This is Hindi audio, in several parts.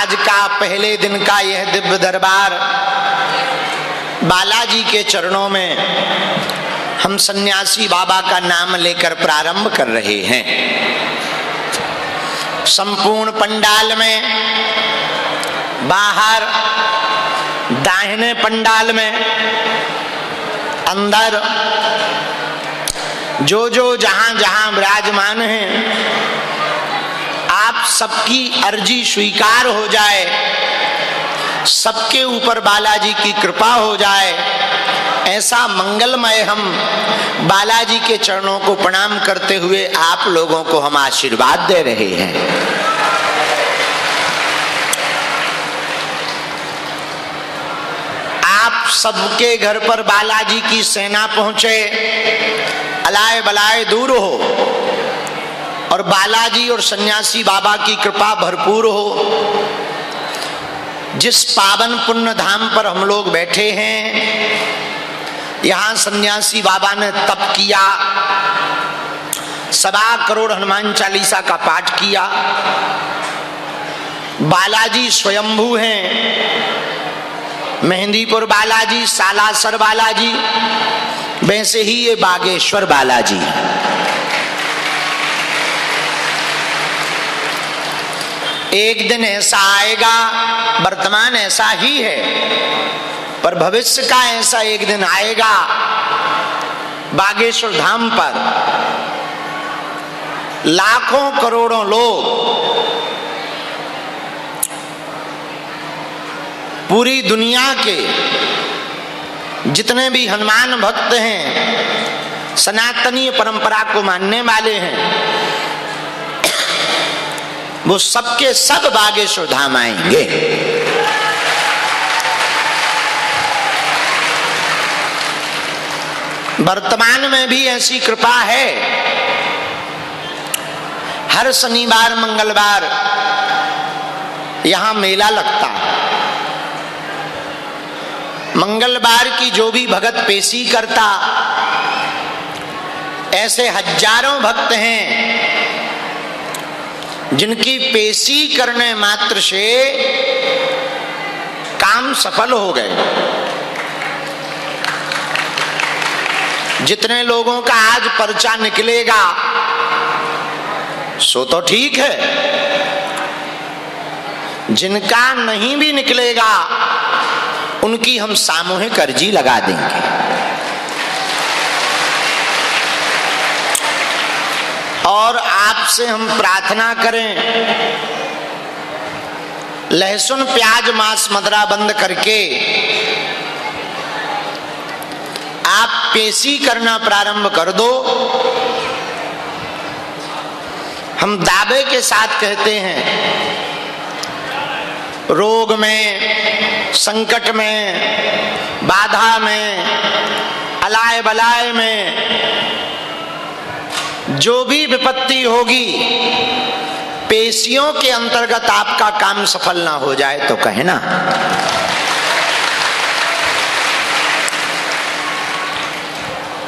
आज का पहले दिन का यह दिव्य दरबार बालाजी के चरणों में हम सन्यासी बाबा का नाम लेकर प्रारंभ कर रहे हैं। संपूर्ण पंडाल में, बाहर दाहिने पंडाल में, अंदर जो जो जहां जहां विराजमान हैं, आप सबकी अर्जी स्वीकार हो जाए, सबके ऊपर बालाजी की कृपा हो जाए, ऐसा मंगलमय हम बालाजी के चरणों को प्रणाम करते हुए आप लोगों को हम आशीर्वाद दे रहे हैं। आप सबके घर पर बालाजी की सेना पहुंचे, अलाए बलाए दूर हो और बालाजी और सन्यासी बाबा की कृपा भरपूर हो। जिस पावन पुण्य धाम पर हम लोग बैठे हैं, यहां सन्यासी बाबा ने तप किया, 1.25 करोड़ हनुमान चालीसा का पाठ किया। बालाजी स्वयंभू हैं, मेहंदीपुर बालाजी, सालासर बालाजी, वैसे ही ये बागेश्वर बालाजी। एक दिन ऐसा आएगा, वर्तमान ऐसा ही है, पर भविष्य का ऐसा एक दिन आएगा बागेश्वर धाम पर लाखों करोड़ों लोग पूरी दुनिया के जितने भी हनुमान भक्त हैं, सनातनी परंपरा को मानने वाले हैं, वो सबके सब बागेश्वर धाम आएंगे। वर्तमान में भी ऐसी कृपा है। हर शनिवार मंगलवार यहां मेला लगता है। मंगलवार की जो भी भगत पेशी करता, ऐसे हजारों भक्त हैं जिनकी पेशी करने मात्र से काम सफल हो गए। जितने लोगों का आज पर्चा निकलेगा सो तो ठीक है, जिनका नहीं भी निकलेगा उनकी हम सामूहिक अर्जी लगा देंगे। और आपसे हम प्रार्थना करें, लहसुन प्याज मांस मदिरा बंद करके आप पेशी करना प्रारंभ कर दो। हम दावे के साथ कहते हैं, रोग में, संकट में, बाधा में, अलाए बलाए में जो भी विपत्ति होगी, पेशियों के अंतर्गत आपका काम सफल ना हो जाए तो कहे ना।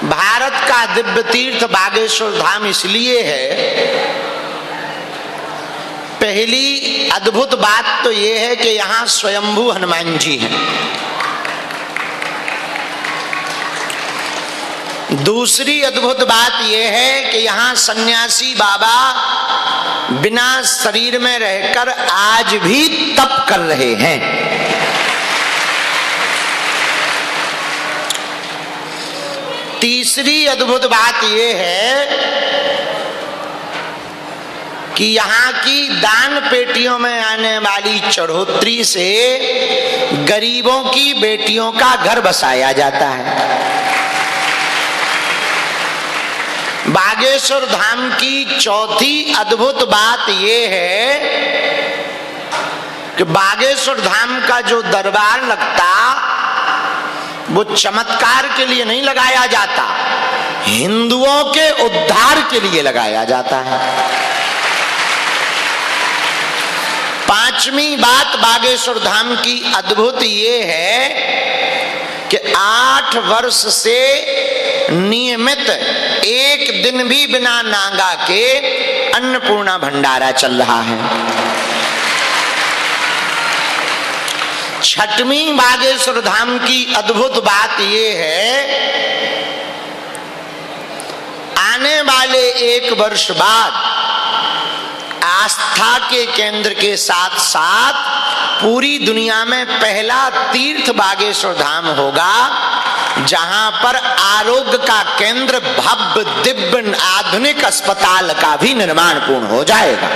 भारत का दिव्य तीर्थ बागेश्वर धाम इसलिए है, पहली अद्भुत बात तो यह है कि यहां स्वयंभू हनुमान जी हैं। दूसरी अद्भुत बात यह है कि यहां सन्यासी बाबा बिना शरीर में रहकर आज भी तप कर रहे हैं। तीसरी अद्भुत बात यह है कि यहाँ की दान पेटियों में आने वाली चढ़ोतरी से गरीबों की बेटियों का घर बसाया जाता है। बागेश्वर धाम की चौथी अद्भुत बात यह है कि बागेश्वर धाम का जो दरबार लगता, वो चमत्कार के लिए नहीं लगाया जाता, हिंदुओं के उद्धार के लिए लगाया जाता है। पांचवी बात बागेश्वर धाम की अद्भुत ये है कि 8 वर्ष से नियमित एक दिन भी बिना नागा के अन्नपूर्णा भंडारा चल रहा है। छठवीं बागेश्वर धाम की अद्भुत बात ये है, आने वाले 1 वर्ष बाद आस्था के केंद्र के साथ साथ पूरी दुनिया में पहला तीर्थ बागेश्वर धाम होगा, जहां पर आरोग्य का केंद्र भव्य दिव्य आधुनिक अस्पताल का भी निर्माण पूर्ण हो जाएगा।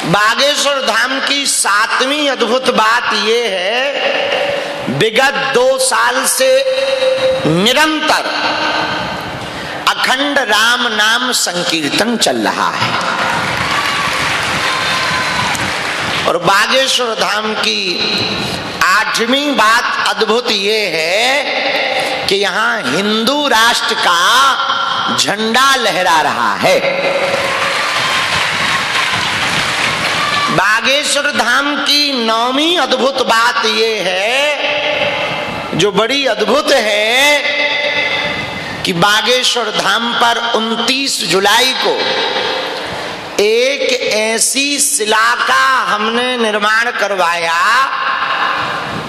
बागेश्वर धाम की 7वीं अद्भुत बात यह है, विगत 2 साल से निरंतर अखंड राम नाम संकीर्तन चल रहा है। और बागेश्वर धाम की 8वीं बात अद्भुत ये है कि यहाँ हिंदू राष्ट्र का झंडा लहरा रहा है। बागेश्वर धाम की 9वीं अद्भुत बात ये है, जो बड़ी अद्भुत है, कि बागेश्वर धाम पर 29 जुलाई को एक ऐसी शिला का हमने निर्माण करवाया,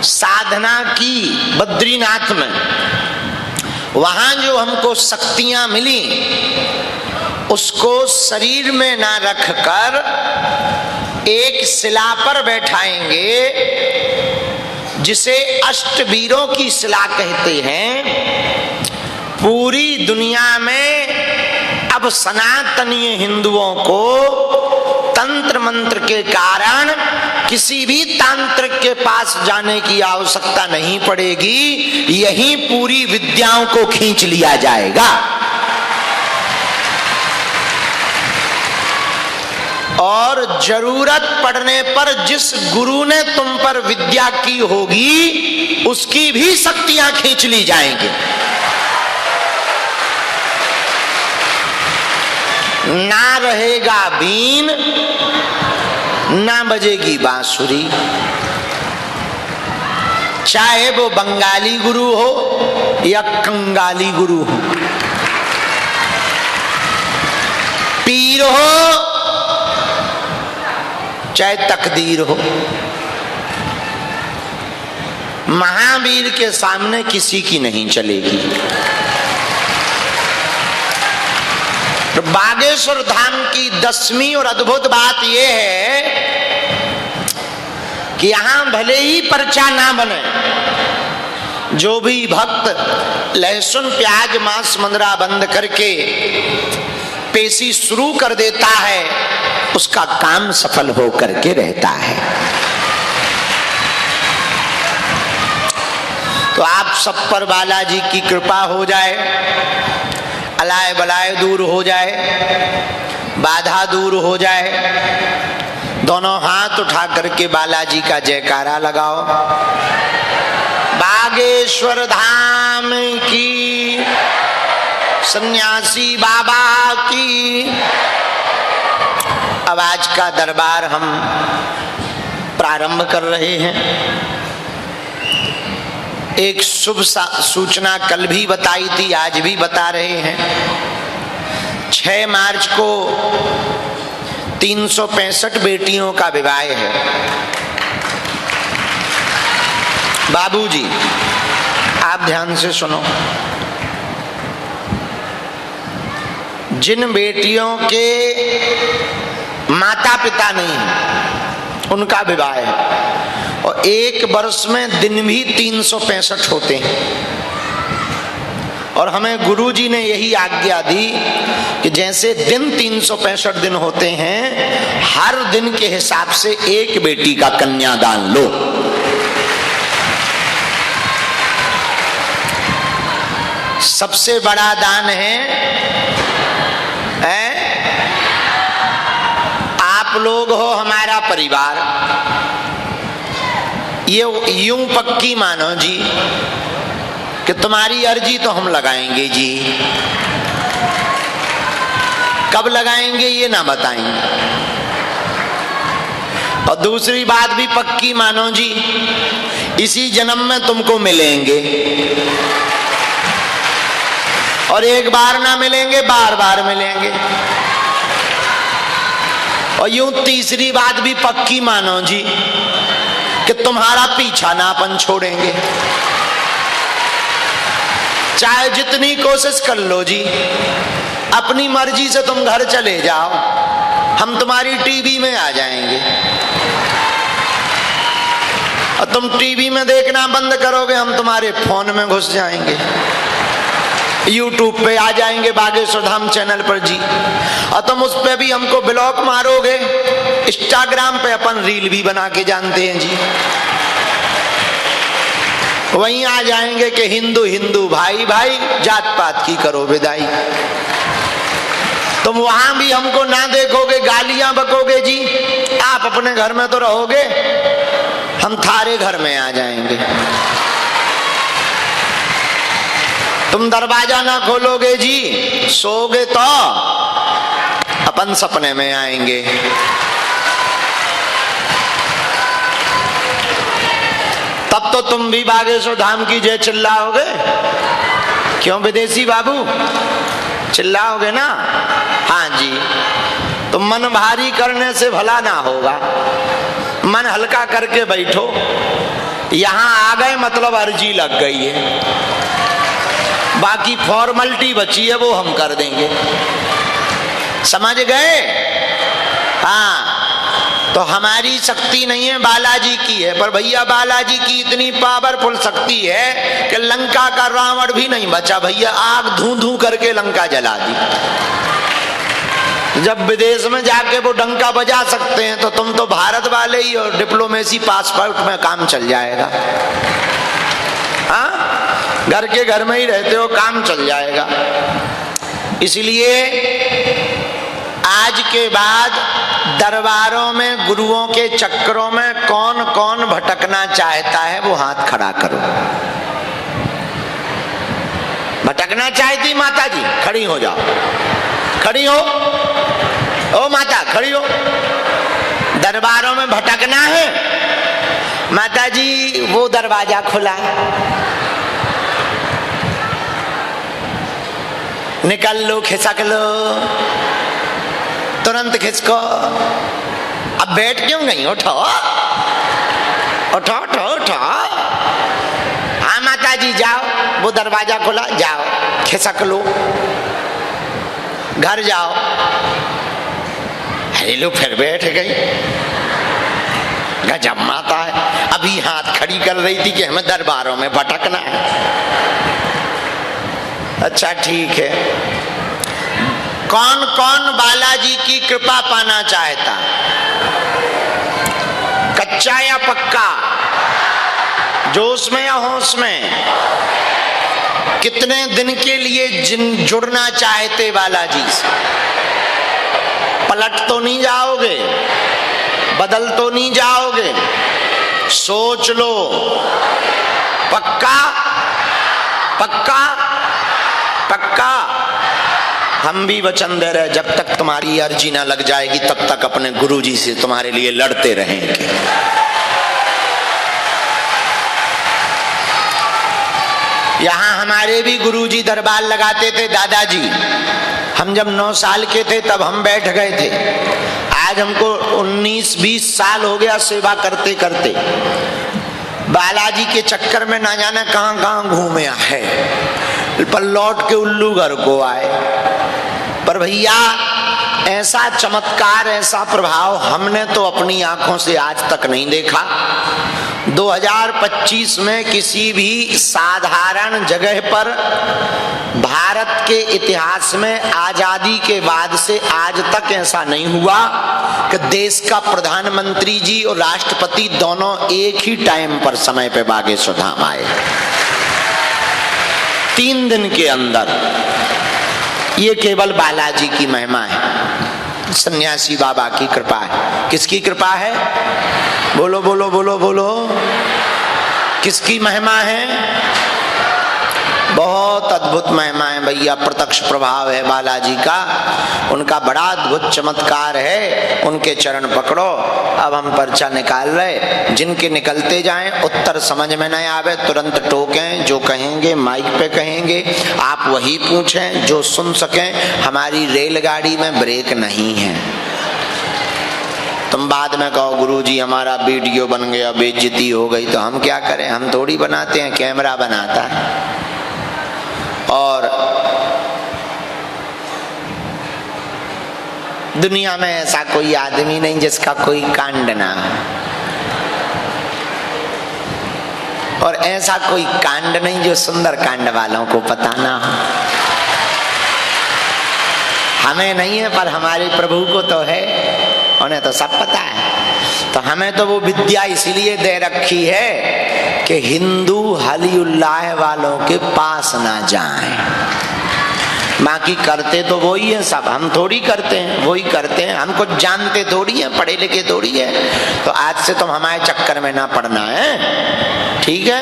साधना की बद्रीनाथ में। वहां जो हमको शक्तियां मिली उसको शरीर में ना रखकर एक शिला पर बैठाएंगे, जिसे अष्टवीरों की शिला कहते हैं। पूरी दुनिया में अब सनातनीय हिंदुओं को तंत्र मंत्र के कारण किसी भी तांत्रिक के पास जाने की आवश्यकता नहीं पड़ेगी, यही पूरी विद्याओं को खींच लिया जाएगा। और जरूरत पड़ने पर जिस गुरु ने तुम पर विद्या की होगी उसकी भी शक्तियां खींच ली जाएंगी। ना रहेगा बीन, ना बजेगी बांसुरी, चाहे वो बंगाली गुरु हो या कंगाली गुरु हो, पीर हो चाहे तकदीर हो, महावीर के सामने किसी की नहीं चलेगी। तो बागेश्वर धाम की 10वीं और अद्भुत बात यह है कि यहां भले ही पर्चा ना बने, जो भी भक्त लहसुन प्याज मांस मंदरा बंद करके पेशी शुरू कर देता है, उसका काम सफल हो करके रहता है। तो आप सब पर बालाजी की कृपा हो जाए, अलाय बलाय दूर हो जाए, बाधा दूर हो जाए। दोनों हाथ उठा करके बालाजी का जयकारा लगाओ। बागेश्वर धाम की, सन्यासी बाबा की। अब आज का दरबार हम प्रारंभ कर रहे हैं। एक शुभ सूचना कल भी बताई थी, आज भी बता रहे हैं। 6 मार्च को 365 बेटियों का विवाह है। बाबूजी आप ध्यान से सुनो, जिन बेटियों के माता पिता नहीं उनका विवाह है, और 1 वर्ष में दिन भी 365 होते हैं। और हमें गुरुजी ने यही आज्ञा दी कि जैसे दिन 365 दिन होते हैं, हर दिन के हिसाब से एक बेटी का कन्यादान लो। सबसे बड़ा दान है आप लोग हो, हमारा परिवार। ये यूं पक्की मानो जी कि तुम्हारी अर्जी तो हम लगाएंगे जी, कब लगाएंगे ये ना बताएंगे। और दूसरी बात भी पक्की मानो जी, इसी जन्म में तुमको मिलेंगे, और एक बार ना मिलेंगे, बार बार मिलेंगे। और यूं तीसरी बात भी पक्की मानो जी कि तुम्हारा पीछा ना अपन छोड़ेंगे, चाहे जितनी कोशिश कर लो जी। अपनी मर्जी से तुम घर चले जाओ, हम तुम्हारी टीवी में आ जाएंगे और तुम टीवी में देखना बंद करोगे, हम तुम्हारे फोन में घुस जाएंगे, यूट्यूब पे आ जाएंगे बागेश्वर धाम चैनल पर जी, और तुम उस पे भी हमको ब्लॉक मारोगे। इंस्टाग्राम पे अपन रील भी बना के जानते हैं जी, वहीं आ जाएंगे कि हिंदू हिंदू भाई भाई, जात पात की करो विदाई। तुम वहां भी हमको ना देखोगे, गालियां बकोगे जी। आप अपने घर में तो रहोगे, हम थारे घर में आ जाएंगे। तुम दरवाजा ना खोलोगे जी, सोओगे तो अपन सपने में आएंगे। तब तो तुम भी बागेश्वर धाम की जय चिल्लाओगे। क्यों विदेशी बाबू, चिल्लाओगे ना? हाँ जी। तो मन भारी करने से भला ना होगा, मन हल्का करके बैठो। यहां आ गए मतलब अर्जी लग गई है, बाकी फॉर्मेलिटी बची है वो हम कर देंगे, समझ गए? हाँ, तो हमारी शक्ति नहीं है, बालाजी की है। पर भैया बालाजी की इतनी पावरफुल शक्ति है कि लंका का रावण भी नहीं बचा भैया, आग धू धू करके लंका जला दी। जब विदेश में जाके वो डंका बजा सकते हैं तो तुम तो भारत वाले ही, और डिप्लोमेसी पासपोर्ट में काम चल जाएगा। हाँ, घर के घर में ही रहते हो, काम चल जाएगा। इसलिए आज के बाद दरबारों में गुरुओं के चक्करों में कौन कौन भटकना चाहता है वो हाथ खड़ा करो। भटकना चाहती माता जी, खड़ी हो जाओ, खड़ी हो। ओ माता खड़ी हो। दरबारों में भटकना है माता जी, वो दरवाजा खुला है, निकल लो, खिसक लो, तुरंत खिसको। अब बैठ क्यों गई? उठो उठो उठो उठो। हाँ माता जी जाओ, वो दरवाजा खुला, जाओ खिसक लो, घर जाओ। अरे लो, फिर बैठ गई। गजब माता है, अभी हाथ खड़ी कर रही थी कि हमें दरबारों में भटकना है। अच्छा ठीक है, कौन कौन बालाजी की कृपा पाना चाहता? कच्चा या पक्का? जोश में या होश में? कितने दिन के लिए जुड़ना चाहते बालाजी से? पलट तो नहीं जाओगे, बदल तो नहीं जाओगे? सोच लो। पक्का पक्का पक्का? हम भी वचन दे रहे, जब तक तुम्हारी अर्जी ना लग जाएगी तब तक अपने गुरुजी से तुम्हारे लिए लड़ते रहेंगे। यहाँ हमारे भी गुरुजी दरबार लगाते थे, दादाजी। हम जब 9 साल के थे तब हम बैठ गए थे। आज हमको 19-20 साल हो गया सेवा करते करते। बालाजी के चक्कर में ना जाने कहां कहां घूमे है, पर लौट के उल्लू घर को आए। पर भैया ऐसा चमत्कार, ऐसा प्रभाव हमने तो अपनी आंखों से आज तक नहीं देखा। 2025 में किसी भी साधारण जगह पर भारत के इतिहास में आजादी के बाद से आज तक ऐसा नहीं हुआ कि देश का प्रधानमंत्री जी और राष्ट्रपति दोनों एक ही टाइम पर समय पे बागेश्वर धाम आए, 3 दिन के अंदर। ये केवल बालाजी की महिमा है, सन्यासी बाबा की कृपा है। किसकी कृपा है? बोलो बोलो बोलो बोलो, किसकी महिमा है? बहुत अद्भुत महिमा है भैया, प्रत्यक्ष प्रभाव है बालाजी का। उनका बड़ा अद्भुत चमत्कार है। उनके चरण पकड़ो। अब हम पर्चा निकाल रहे, जिनके निकलते जाएं, उत्तर समझ में नहीं आवे तुरंत टोकें। जो कहेंगे माइक पे कहेंगे, आप वही पूछें जो सुन सकें। हमारी रेलगाड़ी में ब्रेक नहीं है, तुम बाद में कहो गुरुजी हमारा वीडियो बन गया, बेइज्जती हो गई, तो हम क्या करें? हम थोड़ी बनाते हैं, कैमरा बनाता है। और दुनिया में ऐसा कोई आदमी नहीं जिसका कोई कांड ना हो, और ऐसा कोई कांड नहीं जो सुंदर कांड वालों को पता ना हो। हमें नहीं है पर हमारे प्रभु को तो है, उन्हें तो सब पता है। तो हमें तो वो विद्या इसलिए दे रखी है कि हिंदू हलीउल्लाह वालों के पास ना जाएं। बाकी करते तो वही है सब, हम थोड़ी करते हैं, वही करते हैं। हम कुछ जानते थोड़ी है, पढ़े लिखे थोड़ी है। तो आज से तुम हमारे चक्कर में ना पड़ना है, ठीक है?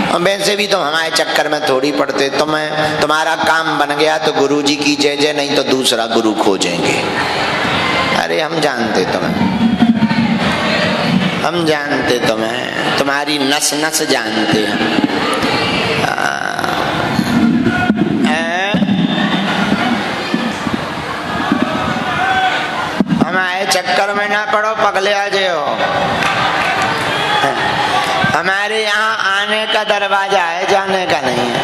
और वैसे भी तुम हमारे चक्कर में थोड़ी पड़ते। तुम्हारा काम बन गया तो गुरुजी की जय जय, नहीं तो दूसरा गुरु खोजेंगे। अरे हम जानते तुम्हें, हम जानते तुम्हें, तुम्हारी नस नस जानते हैं। हमारे चक्कर में ना पड़ो, पगले आ जाओ। हमारे यहाँ आने का दरवाजा है, जाने का नहीं है।